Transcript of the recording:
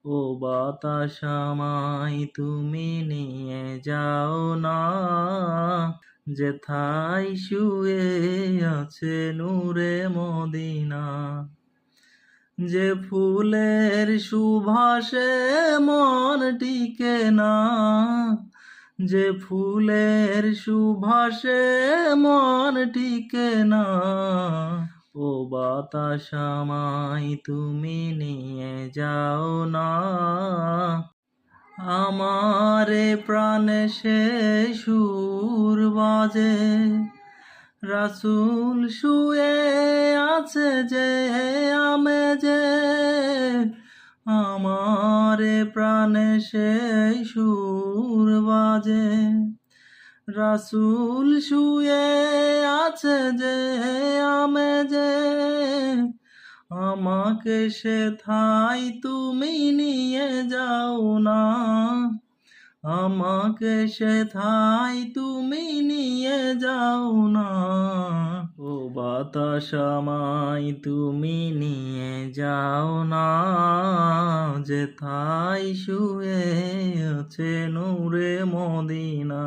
ও বাতাস আমায় তুমি নিয়ে যাও না, যেথায় শুয়ে আছে নূরে মদিনা। যে ফুলের সুবাসে মন টিকে না, যে ফুলের সুবাসে মন টিকে না, ও বাতাস আমায় তুমি নিয়ে যাও না। আমারে প্রাণে সে সুর বাজে, রাসূল শুয়ে আছে যে আমেজে। আমারে প্রাণে সেই সুর বাজে, রাসূল শুয়ে আছে যে আমেজে। আমাকে সেথায় তুমি নিয়ে যাও না, আমাকে সেথায় তুমি নিয়ে যাও না। ও বাতাস আমায় তুমি নিয়ে যাও না, যেথায় শুয়ে আছে নূরে মদিনা।